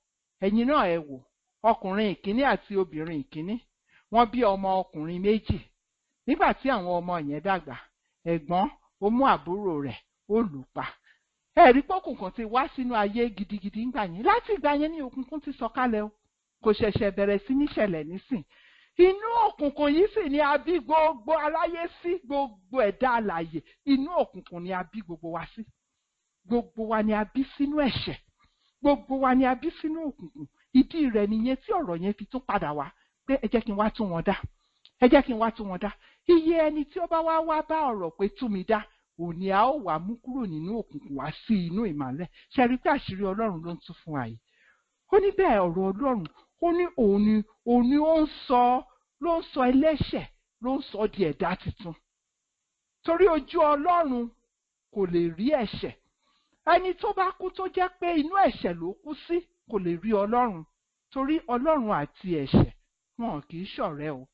Ẹ̀yin náà ẹ wò, ọkùnrin ìkíní àti obìnrin ìkíní, wọ́n bí ọmọ ọkùnrin méjì. Nígbà tí àwọn ọmọ yẹn dàgbà, ẹ̀gbọ́n ó mú àbúrò rẹ̀ ó lù pa. Ẹ̀rí pé òkùnkùn ti wá sínú ayé gidigidi ńgbà yẹn. Láti ìgbà yẹn ni òkùnkùn ti sọ̀kalẹ̀ o. Kò ṣẹ̀ṣẹ̀ bẹ̀rẹ̀ sí ní ṣẹlẹ̀ nísìn. Inú òkùnkùn yìí sì ni a bí gbogbo aláyé sí, gbogbo ẹ̀dá alààyè. Inú òkùnkùn ni a bí gbogbo wa sí. Gbogbo wa ni a bí sínú ẹ̀ṣẹ̀. Gbogbo wa ni a bí sínú òkùnkùn. Ìdí rẹ̀ nìyẹn tí ọ̀rọ̀ yẹn fi tún padà wá pé ẹ jẹ́ kí n wá tún wọn dá. Ẹ jẹ́ kí n wá tún wọn dá. Iye ẹni tí ó bá wá bá ọ̀rọ̀ pé tú mi dá, òní a ó wá mú kúrò nínú òkùnkùn wá sí inú ìmọ́lẹ̀. Ṣé rí pé àṣírí Ọlọ́run ló ń tú fún wa yìí? Ó ní bẹ́ẹ̀ ọ̀rọ̀ Ọlọ́run, ó ní òun ni ó ń sọ ẹlẹ́ṣẹ̀, ló ń sọ di ẹ̀dá tuntun. Torí ojú Ọlọ́run kò lè rí ẹ̀ṣẹ̀. Ẹni tó bá kú tó jẹ́ pé inú ẹ̀ṣẹ̀ ló kú sí kò lè rí Ọlọ́run. Torí Ọlọ́run àti ẹ̀ṣẹ̀ wọn kì í ṣọ̀rẹ́ o.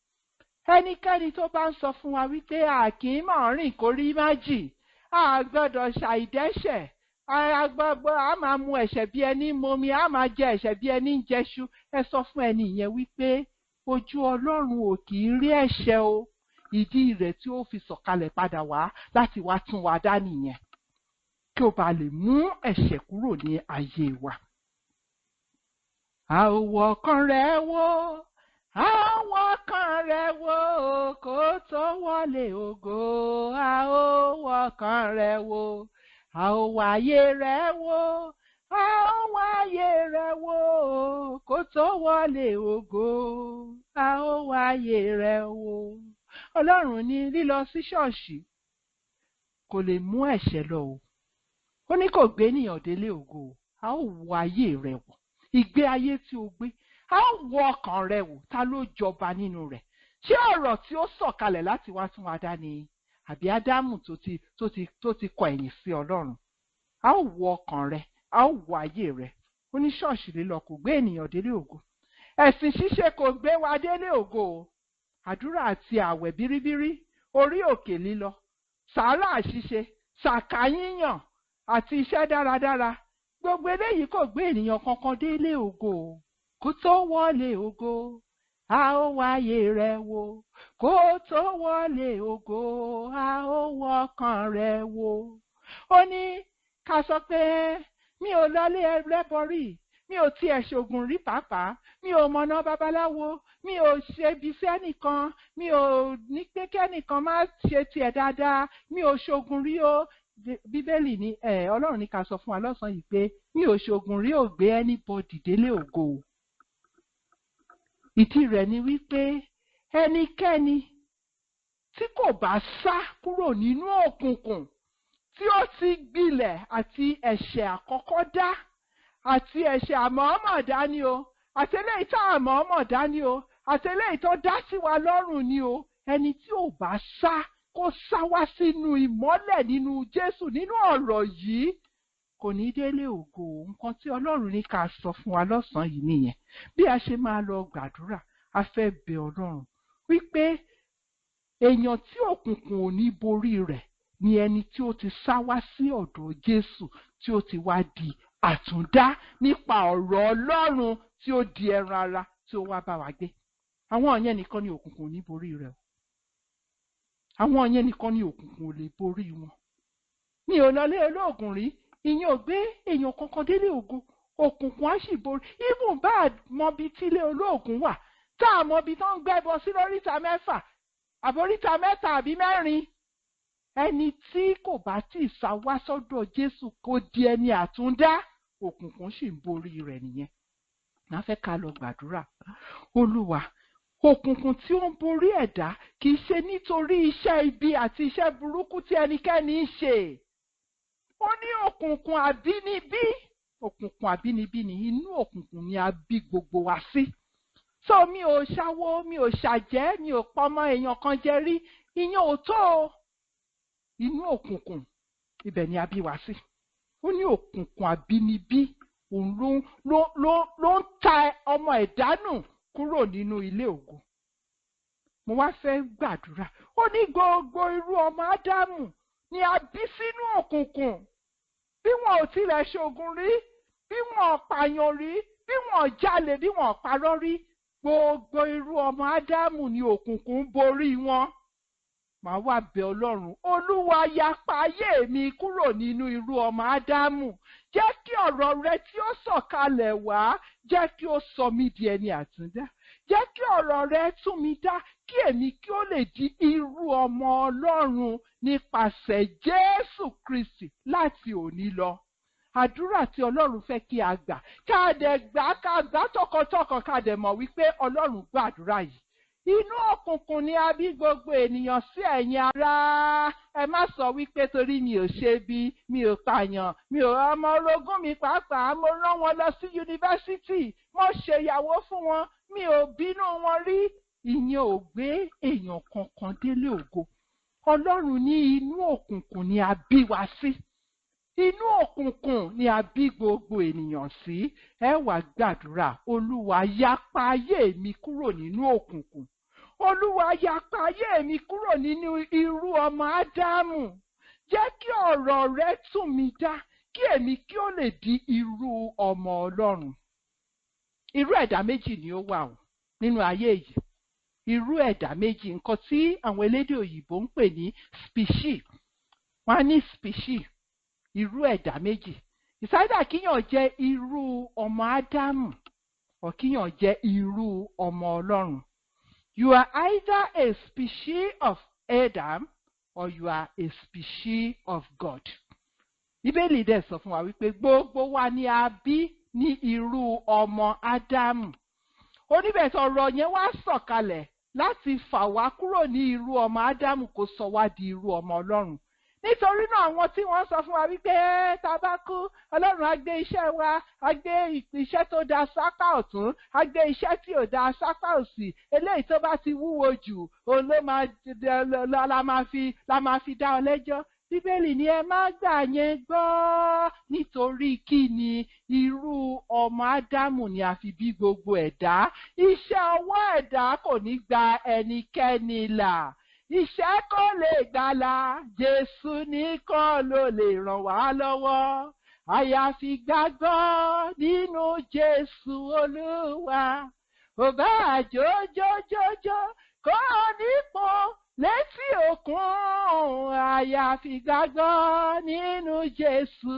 Ẹnikẹ́ni tó bá ń sọ fún wa wípé a kì í mọ̀ rìn kórí má jì, a gbọ́dọ̀ ṣàìdẹ́ṣẹ̀, a máa mu ẹ̀ṣẹ̀ bí ẹni momi, a máa jẹ ẹ̀ṣẹ̀ bí ẹni ń jẹṣu, ẹ sọ fún ẹni yẹn wípé ojú Ọlọ́run ò kì í rí ẹ̀ṣẹ̀ o. Ìdí rẹ̀ tí ó fi sọ̀kalẹ̀ padà wá láti wá tún wa dá nìyẹn, kí ó bá lè mú ẹ̀ṣẹ̀ kúrò ní ayé wa. Àwọ̀ kan rẹ̀ wò, àwọ̀ kan rẹ̀ wò, kó tó wọlé ògo. Àwọ̀ kan rẹ̀ wò, àwọ̀ ayé rẹ̀ wò, àwọ̀ ayé rẹ̀ wò, kó tó wọlé ògo. Àwọ̀ ayé rẹ̀ wò. Ọlọ́run ní lílọ sí ṣọ́ọ̀ṣì kò lè mú ẹ̀ṣẹ̀ lọ o. Ó ní kò gbé ènìyàn délé ògo. A ó wo ayé rẹ̀ wò, ìgbé ayé tí o gbé. A ó wo ọkàn rẹ̀ wò, ta ló jọba nínú rẹ̀. Ṣé ọ̀rọ̀ tí ó sọ̀kalẹ̀ láti wá tún wa dá ni àbí Ádámù tó ti kọ ẹ̀yìn sí Ọlọ́run? A ó wo ọkàn rẹ̀, a ó wo ayé rẹ̀. Ó ní ṣọ́ọ̀ṣì lílọ kò gbé ènìyàn délé ògo. Ẹ̀sìn ṣíṣe kò gbé wa délé ògo o. Àdúrà àti àwẹ̀ bíríbírí, orí òkè lílọ, sàárà ṣíṣe, sàká yíyàn àti iṣẹ́ dáradára, gbogbo eléyìí kò gbé ènìyàn kankan délé ògo. Kó tó wọlé ògo, a ó wáyé rẹ̀ wò. Kó tó wọlé ògo, a ó wọ ọkàn rẹ̀ wò. Ó ní ká sọ pé mi ò lọlé ẹlẹ́bọ rí, mi ò tiẹ̀ ṣògùn rí pàápàá, mi ò mọ̀nà babaláwo, mi ò ṣe bí sẹ́nìkan, mi ò ní pé kẹ́nìkan má ṣe tiẹ̀ dáadáa, mi ò ṣògùn rí o. Bíbélì ní Ọlọ́run ní ká sọ fún wa lọ́sàn-án yìí pé mi ò ṣògùn rí ò gbé anybody délé ògo. Ìdí rẹ̀ ni wípé ẹnikẹ́ni tí kò bá sá kúrò nínú òkùnkùn tí ó ti gbilẹ̀ àti ẹ̀ṣẹ̀ àkọ́kọ́ dá àti ẹ̀ṣẹ̀ àmọ̀ọ́mọ̀ dání o, àti eléyìí tá àmọ̀ọ́mọ̀ dání o, àti eléyìí tó dá sí wa lọ́rùn ni o. Ẹni tí ò bá sá kó sá wá sínú ìmọ́lẹ̀ nínú Jésù, nínú ọ̀rọ̀ yìí, kò ní délé ògo. Nǹkan tí Ọlọ́run ní ká sọ fún wa lọ́sàn-án yìí nìyẹn. Bí a ṣe máa lọ gbàdúrà, a fẹ́ bẹ̀ Ọlọ́run wípé èèyàn tí òkùnkùn ò ní borí rẹ̀ ni ẹni tí ó ti sá wá sí ọ̀dọ̀ Jésù, tí ó ti wá di àtúndá nípa ọ̀rọ̀ Ọlọ́run tí ó di ẹran ara tí ó wá bá wa gbé. Àwọn yẹn nìkan ni òkùnkùn ò ní borí rẹ̀ o. Àwọn yẹn nìkan ni òkùnkùn ò lè borí wọn. Mi ò lọlé olóògùn rí, ìyẹn ò gbé èèyàn kankan délé ògo. Òkùnkùn á sì borí. Even bá mọbi tí ilé olóògùn wà, tá a mọbi tó ń gbẹ́bọ sí lóríta 6 àbóríta 3 àbí 4. Ẹni tí kò bá tí ì sá wá sọ́dọ̀ Jésù kó di ẹni àtúndá, òkùnkùn sì ń borí rẹ̀ nìyẹn. A fẹ́ ká lọ gbàdúrà. Olúwa, òkùnkùn tí ó ń borí ẹ̀dá kì í ṣe nítorí iṣẹ́ ibi àti iṣẹ́ burúkú tí ẹnikẹ́ni ń ṣe. Ó ní òkùnkùn àbínibí. Òkùnkùn àbínibí ni inú òkùnkùn ni a bí gbogbo wa sí. So mi ò ṣáwó, mi ò ṣàjẹ́, mi ò pọmọ èèyàn kan jẹ rí, ìyẹn ò tó o. Inú òkùnkùn ibẹ̀ ni a bí wa sí. Ó ní òkùnkùn àbínibí, òun ló ń ta ọmọ ẹ̀dá nù kúrò nínú ilé ògo. Mo wá fẹ́ gbàdúrà. Ó ní gbogbo irú ọmọ Ádámù ni a bí sínú òkùnkùn. Bí wọn ò tilẹ̀ ṣògùn rí, bí wọn ò pààyàn rí, bí wọn ò jalè, bí wọn ò parọ́ rí, gbogbo irú ọmọ Ádámù ni òkùnkùn borí wọn. Màá wá bẹ Ọlọ́run, Olúwa yapa ayé mi kúrò nínú irú ọmọ Ádámù. Jẹ́ kí ọ̀rọ̀ rẹ tí ó sọ̀kalẹ̀ wá, jẹ́ kí ó sọ mí di ẹni àtúndá. Jẹ́ kí ọ̀rọ̀ rẹ tún mi dá, kí èmi kí ó lè di irú ọmọ Ọlọ́run nípasẹ̀ Jésù Kristi láti òní lọ. Àdúrà tí Ọlọ́run fẹ́ kí a gbà, ká dẹ̀ gbà tọkàntọkàn, ká dẹ̀ mọ̀ wípé Ọlọ́run gbọ́ àdúrà yìí. Inú òkùnkùn ni a bí gbogbo ènìyàn sí, ẹ̀yin ará. Ẹ má sọ wípé torí mi ò ṣe bí, mi ò pààyàn, mi ò ọmọ orogún mi pàápàá, mo rán wọn lọ sí yunifásítì, mo ṣèyàwó fún wọn, mi ò bínú wọn rí. Ìyẹn ò gbé èèyàn kankan délé ògo. Ọlọ́run ní inú òkùnkùn ni a bí wa sí. Inú òkùnkùn ni a bí gbogbo ènìyàn sí. Ẹ wá gbàdúrà, Olúwa yapa ayé mi kúrò nínú òkùnkùn. Olúwa yapa ayé mi kúrò nínú irú ọmọ Ádámù. Jẹ́ kí ọ̀rọ̀ rẹ tún mi dá, kí èmi kí ó lè di irú ọmọ Ọlọ́run. Irú ẹ̀dá méjì ni ó wà nínú ayé yìí. Irú ẹ̀dá méjì, nǹkan tí àwọn elédè òyìnbó ń pè ní species. Wọ́n á ní species, irú ẹ̀dá méjì. Ìsáídà kíyàn jẹ́ irú ọmọ Ádámù, ọ̀ kíyàn jẹ́ irú ọmọ Ọlọ́run. You are either a species of Adam or you are a species of God. Bíbélì dẹ̀ sọ fún wa wípé gbogbo wa ni a bí ní irú ọmọ Ádámù. Oníbẹ̀tẹ̀ ọ̀rọ̀ yẹn wá sọ̀kalẹ̀ láti fà wá kúrò ní irú ọmọ Ádámù kó sọ wá di irú ọmọ Ọlọ́run. Nítorí náà àwọn tí wọ́n sọ fún wa wípé tá a bá kú, Ọlọ́run á gbé iṣẹ́ wa, á gbé iṣẹ́ tó da sápá ọ̀tún, á gbé iṣẹ́ tí ò da sápá òsì, eléyìí tó bá ti wúwo jù, òun ló la máa fi dá ọ lẹ́jọ́. Bíbélì ni ẹ má gbà yẹn gbọ́, nítorí kí ni irú ọmọ Ádámù ni a fi bí gbogbo ẹ̀dá. Iṣẹ́ ọwọ́ ẹ̀dá kò ní gba ẹnikẹ́ni là. Iṣẹ́ kò lè gbàlà, Jésù nìkan ló lè ràn wá lọ́wọ́. Àyàfi gbàgbọ́ nínú Jésù Olúwa. Ò bá jójójójó kò nípò létí òkun. Àyàfi gbàgbọ́ nínú Jésù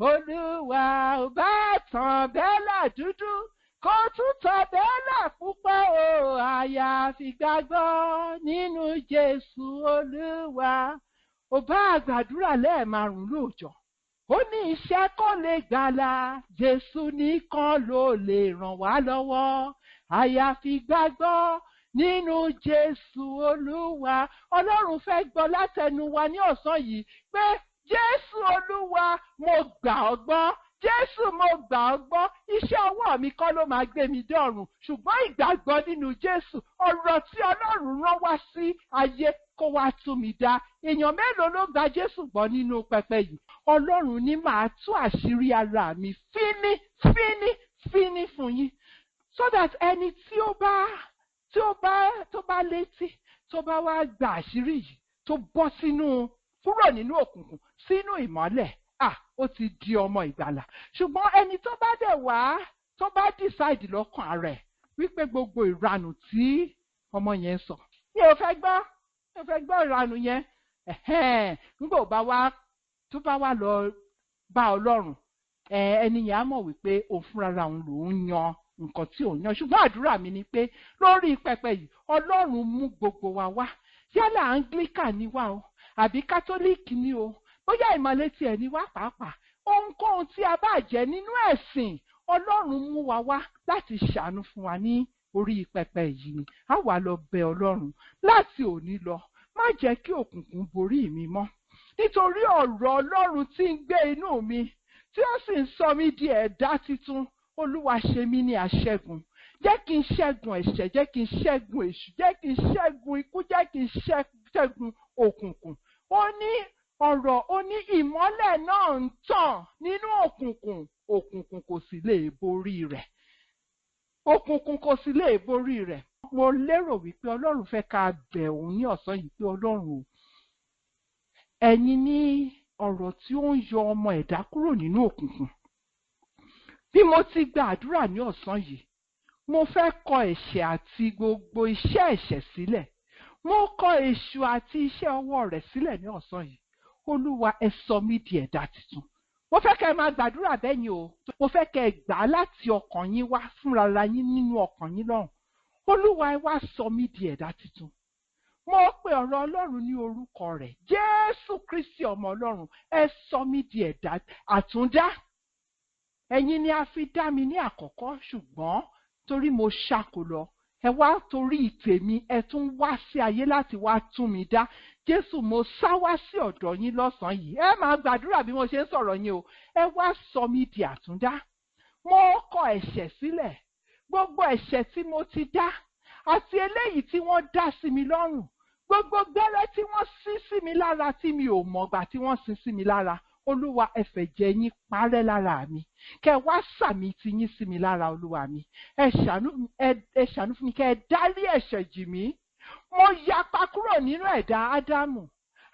Olúwa. Ò bá tàn bẹ́là dúdú kò tún tàn bẹ́là pupa o. Àyàfi gbàgbọ́ nínú Jésù Olúwa. Ò bá gbàdúrà lẹ́ẹ̀márùn-ún lóòjọ́. Ó ní iṣẹ́ kò lè gbàlà, Jésù nìkan ló lè ràn wá lọ́wọ́. Àyàfi gbàgbọ́ nínú Jésù Olúwa. Ọlọ́run fẹ́ gbọ́ látẹnu wa ní ọ̀sán yìí pé Jésù Olúwa, mo gbà ọ́ gbọ́. Jésù, mo gbà ọ́ gbọ́. Iṣẹ́ ọwọ́ mi kọ́ ló máa gbé mi dọ̀run, ṣùgbọ́n ìgbàgbọ́ nínú Jésù, ọ̀rọ̀ tí Ọlọ́run rán wá sí ayé kó wá tún mi dá. Èèyàn mélòó ló gba Jésù gbọ́ nínú pẹpẹ yìí? Ọlọ́run ní màá tú àṣírí ara mi fíní fún yín, so that ẹni tí ó bá létí, tó bá wá gba àṣírí yìí, tó bọ́ kúrò nínú òkùnkùn sínú ìmọ́lẹ̀, ó ti di ọmọ ìgbàlà. Ṣùgbọ́n ẹni tó bá dẹ̀ wá, tó bá decide lọ́kàn rẹ̀ wípé gbogbo ìranù tí ọmọ yẹn sọ, mi ò fẹ́ gbọ́ ìranù yẹn. Nígbà tó bá wá lọ bá Ọlọ́run, ẹni yẹn á mọ̀ wípé òun fúnra òun lòún yan nǹkan tí òun yan. Ṣùgbọ́n àdúrà mi ni pé lórí pẹpẹ yìí, Ọlọ́run mú gbogbo wa wá. Yálà Anglican ni wá o, àbí Catholic ni o, bóyá ìmọ̀lẹ̀ tiẹ̀ ni wá pàápàá. Ohunkóhun tí a bá jẹ́ nínú ẹ̀sìn, Ọlọ́run mú wa wá láti ṣàánú fún wa ní orí pẹpẹ yìí ni. A wá lọ bẹ Ọlọ́run láti òní lọ. Má jẹ́ kí òkùnkùn borí mi mọ́. Nítorí ọ̀rọ̀ Ọlọ́run tí ń gbé inú mi, tí ó sì ń sọ mí di ẹ̀dá titun. Olúwa ṣe mí ní aṣẹ́gun. Jẹ́ kí n ṣẹ́gun ẹ̀ṣẹ̀, jẹ́ kí n ṣẹ́gun èṣù, jẹ́ kí n ṣẹ́gun ikú, jẹ́ kí n ṣẹ́gun òkùnkùn. Ó ní ìmọ́lẹ̀ náà ń tàn nínú òkùnkùn, òkùnkùn kò sì lè borí rẹ̀. Òkùnkùn kò sì lè borí rẹ̀. Mo lérò wípé Ọlọ́run fẹ́ ká bẹ̀ òun ní ọ̀sán yìí pé Ọlọ́run, ẹ̀yin ní ọ̀rọ̀ tí ó ń yọ ọmọ ẹ̀dá kúrò nínú òkùnkùn. Bí mo ti gba àdúrà ní ọ̀sán yìí, mo fẹ́ kọ ẹ̀ṣẹ̀ àti gbogbo iṣẹ́ ẹ̀ṣẹ̀ sílẹ̀. Mo kọ èṣù àti iṣẹ́ ọwọ́ rẹ̀ sílẹ̀ ní ọ̀sán yìí. Olúwa, ẹ sọ mí di ẹ̀dá tuntun. Mo fẹ́ kẹ́ ẹ máa gbàdúrà bẹ́ẹ̀ yẹn o. Mo fẹ́ kẹ́ ẹ gbà á láti ọkàn yín wá fúnra yín nínú ọkàn yín lọ́hùn. Olúwa, ẹ wá sọ mí di ẹ̀dá tuntun. Mo pe ọ̀rọ̀ Ọlọ́run ní orúkọ rẹ̀. Jésù Kristi ọmọ Ọlọ́run, ẹ sọ mí di ẹ̀dá àtúndá. Ẹ̀yin ni a fi dá mi ní àkọ́kọ́, ṣùgbọ́n torí mo ṣáko lọ, ẹ wá torí ìtèmi, ẹ tún wá sí ayé láti wá tún mi dá. Jésù, mo sá wá sí ọ̀dọ̀ yín lọ́sàn-án yìí. Ẹ máa gbàdúrà bí mo ṣe ń sọ̀rọ̀ yín o. Ẹ wá sọ mí di àtúndá. Mo kọ ẹ̀ṣẹ̀ sílẹ̀. Gbogbo ẹ̀ṣẹ̀ tí mo ti dá àti eléyìí tí wọ́n dá sí mi lọ́rùn. Gbogbo gbẹ́rẹ́ tí wọ́n sín sí mi lára tí mi ò mọ̀gbà tí wọ́n sín sí mi lára. Olúwa, ẹ fẹ̀jẹ̀ yín parẹ́ lára mi. Kẹ́ wá sàmì ti yín sí mi lára, Olúwa mi. Ẹ ṣàánú fún mi, kẹ́ ẹ dárí ẹ̀ṣẹ̀ jì mí. Mo yapa kúrò nínú ẹ̀dá Ádámù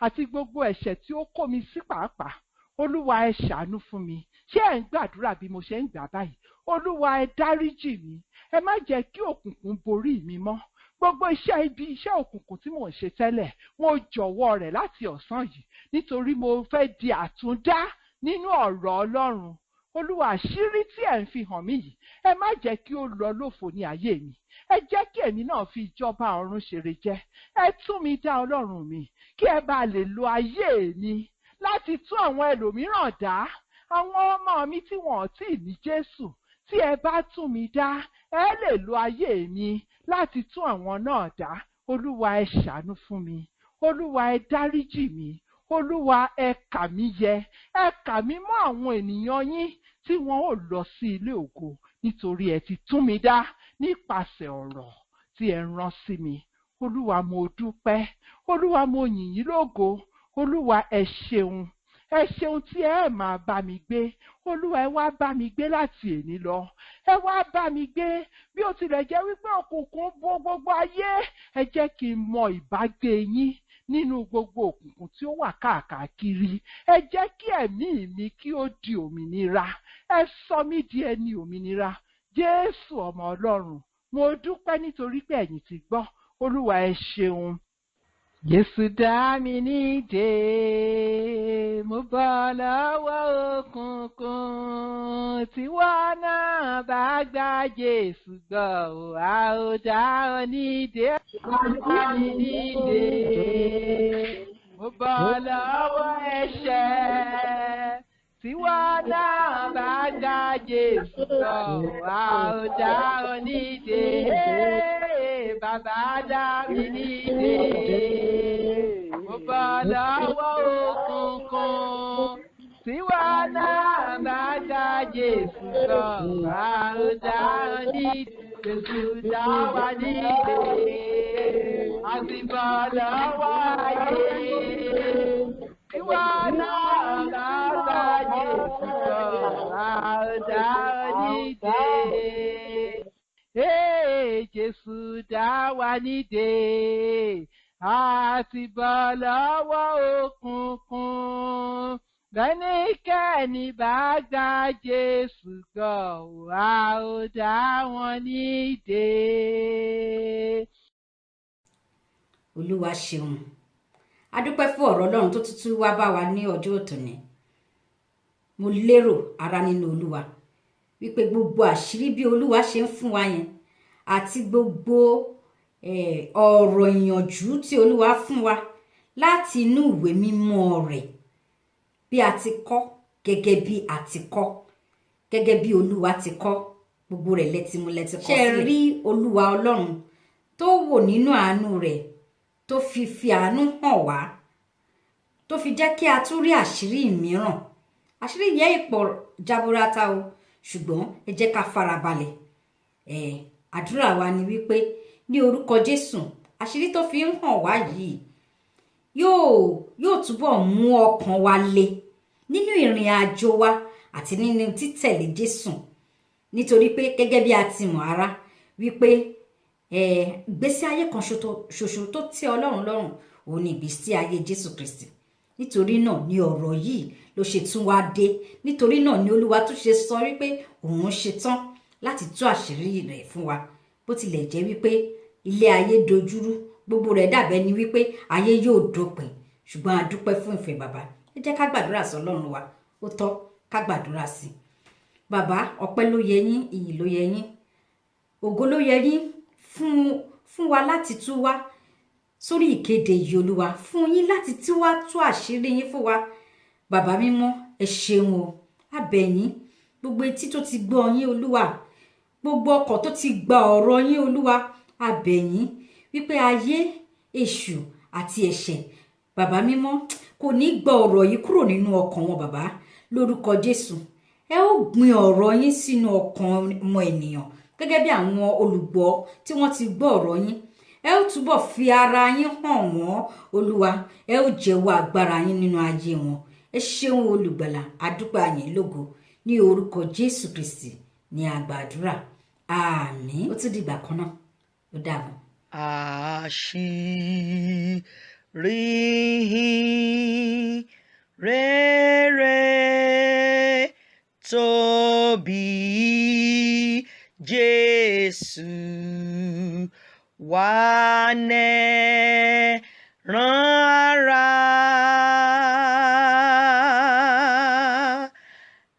àti gbogbo ẹ̀ṣẹ̀ tí ó kó mi sí pàápàá. Olúwa, ẹ ṣàánú fún mi. Ṣé ẹ ń gbàdúrà bí mo ṣe ń gbà báyìí? Olúwa, ẹ dáríjì mí. Ẹ má jẹ́ kí òkùnkùn borí mi mọ́. Gbogbo iṣẹ́ ibi, iṣẹ́ òkùnkùn tí mò ń ṣe tẹ́lẹ̀, mo jọ̀wọ́ rẹ̀ láti ọ̀sán yìí nítorí mo fẹ́ di àtúndá nínú ọ̀rọ̀ Ọlọ́run. Olúwa, àṣírí tí ẹ̀ ń fi hàn mí yìí, ẹ má jẹ́ kí ó lọ lófo ní ayé mi. Ẹ jẹ́ kí èmi náà fi ìjọba ọ̀run ṣeré jẹ́. Ẹ tún mi dá, Ọlọ́run mi, kí ẹ bá lè lo ayé mi láti tún àwọn ẹlòmíràn dá. Àwọn ọmọ mi tí wọn ò tí ì ní Jésù, tí ẹ bá tún mi dá, ẹ lè lo ayé mi láti tún àwọn náà dá. Olúwa, ẹ ṣàánú fún mi. Olúwa, ẹ dáríjì mí. Olúwa, ẹ kà mí yẹ. Ẹ kà mí mọ́ àwọn ènìyàn yín tí wọn ò lọ sí ilé ògo, nítorí ẹ ti tún mi dá nípasẹ̀ ọ̀rọ̀ tí ẹ rán sí mi. Olúwa, mo dúpẹ́. Olúwa, mo yìn yín lógo. Olúwa, ẹ ṣeun. Ẹ ṣeun tí ẹ máa bá mi gbé. Olúwa, ẹ wá bá mi gbé láti èní lọ. Ẹ wá bá mi gbé bí ó tilẹ̀ jẹ́ wípé òkùnkùn bo gbogbo ayé. Ẹ jẹ́ kí n mọ ìbágbé yín nínú gbogbo òkùnkùn tí ó wà káàkiri. Ẹ jẹ́ kí ẹ̀mí mi kí ó di òmìnira. Ẹ sọ mí di ẹni òmìnira. Jésù ọmọ Ọlọ́run, mo dúpẹ́ nítorí pé ẹ̀yin ti gbọ́. Olúwa, ẹ ṣeun. Jésù dá mi nídè, mo bọ́ lọ́wọ́ òkùnkùn. Tíwọ́ náà bá gba Jésù gbọ́, a ó dá ọ nídè. Dá mi nídè, mo bọ́ lọ́wọ́ ẹ̀ṣẹ̀. Tíwọ́ náà bá gba Jésù gbọ́, a ó dá ọ nídè. Bàbá, dá mi nídè, mo bọ́ lọ́wọ́ òkùnkùn. Tíwọ́ náà bá gba Jésù gbọ́, a ó dá ọ nídè. Jésù dá wa nídè, a sì bọ́ lọ́wọ́ ayé. Tíwọ́ náà bá gba Jésù gbọ́, a ó dá ọ nídè. Jésù dá wa nídè, a sì bọ́ lọ́wọ́ òkùnkùn. Bẹ́nikẹ́ni bá gba Jésù gbọ́, a ó dá wọn nídè. Olúwa ṣeun. A dúpẹ́ fún ọ̀rọ̀ Ọlọ́run tó tútù wá bá wa ní ọjọ́ òtòní. Mo lérò ara nínú Olúwa wípé gbogbo àṣírí bí Olúwa ṣe ń fún wa yẹn àti gbogbo ọ̀rọ̀ ìyànjú tí Olúwa fún wa láti inú ìwé mímọ́ rẹ̀, bí a ti kọ́ gẹ́gẹ́ bí a ti kọ́, gẹ́gẹ́ bí Olúwa ti kọ́, gbogbo rẹ̀ lẹ́tí kọ́ sílẹ̀. Ṣé ẹ rí Olúwa Ọlọ́run tó wò nínú àánú rẹ̀, tó fi àánú hàn wá, tó fi jẹ́ kí a tún rí àṣírí mìíràn. Àṣírí yẹn ìpọ̀ jaburata o, ṣùgbọ́n ẹ jẹ́ ká farabalẹ̀. Àdúrà wa ni wípé ní orúkọ Jésù, àṣírí tó fi ń hàn wá yìí yóò túbọ̀ mú ọkàn wa le nínú ìrìn àjò wa àti nínú títẹ̀lé Jésù, nítorí pé gẹ́gẹ́ bí a ti mọ̀ ara wípé ìgbésí ayé kan ṣoṣo tó tẹ́ Ọlọ́run lọ́rùn, òun ni ìgbésí ayé Jésù Kristi. nítorí náà ni ọ̀rọ̀ yìí ló ṣe tún wá dé, nítorí náà ni olúwa tún ṣe sọ wípé òun ṣetán láti tú àṣírí rẹ̀ fún wa. Bó tilẹ̀ jẹ́ wípé ilé ayé dojúrú, gbogbo rẹ̀ dàbẹ́ ni wípé ayé yóò dópin, ṣùgbọ́n a dúpẹ́ fún ìfẹ́ bàbá. Ẹ jẹ́ ká gbàdúrà sí Ọlọ́run wa, ó tọ́ ká gbàdúrà sí. Bàbá, ọpẹ́ ló yẹ yín, ìyìn ló yẹ yín, ògo ló yẹ yín fún wa láti tú wá sórí ìkéde yìí olúwa, fún yín láti tú wá tú àṣírí yín fún wa. Bàbá mímọ́, ẹ ṣeun o, a bẹ̀ yín, gbogbo etí tó ti gbọ́ yín olúwa, gbogbo ọkàn tó ti gba ọ̀rọ̀ yín olúwa, a bẹ̀ yín wípé ayé, èṣù àti ẹ̀ṣẹ̀, bàbá mímọ́, kò ní gba ọ̀rọ̀ yìí kúrò nínú ọkàn wọn bàbá, lórúkọ Jésù. Ẹ ó gbin ọ̀rọ̀ yín sínú ọkàn ọmọ ènìyàn gẹ́gẹ́ bí àwọn olùgbọ́ tí wọ́n ti gbọ́ ọ̀rọ̀ yín. Ẹ ó túbọ̀ fi ara yín hàn wọ́n olúwa, ẹ ó jẹ́wọ́ agbára yín nínú ayé wọn. Ẹ ṣeun olùgbàlà, adúpẹ́ àyìn lógo ní orúkọ Jésù Kristi ní àgbàdúrà, àmín. Ó tún dìgbà kan náà, ó dàbọ̀. Àṣírí Ìhinrere tóbi Jésù wá nẹ́ran ara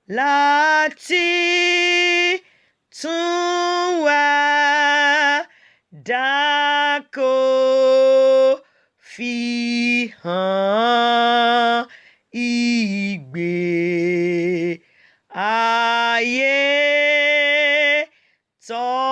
láti tún wá dákó fihan ìgbé ayé tọ́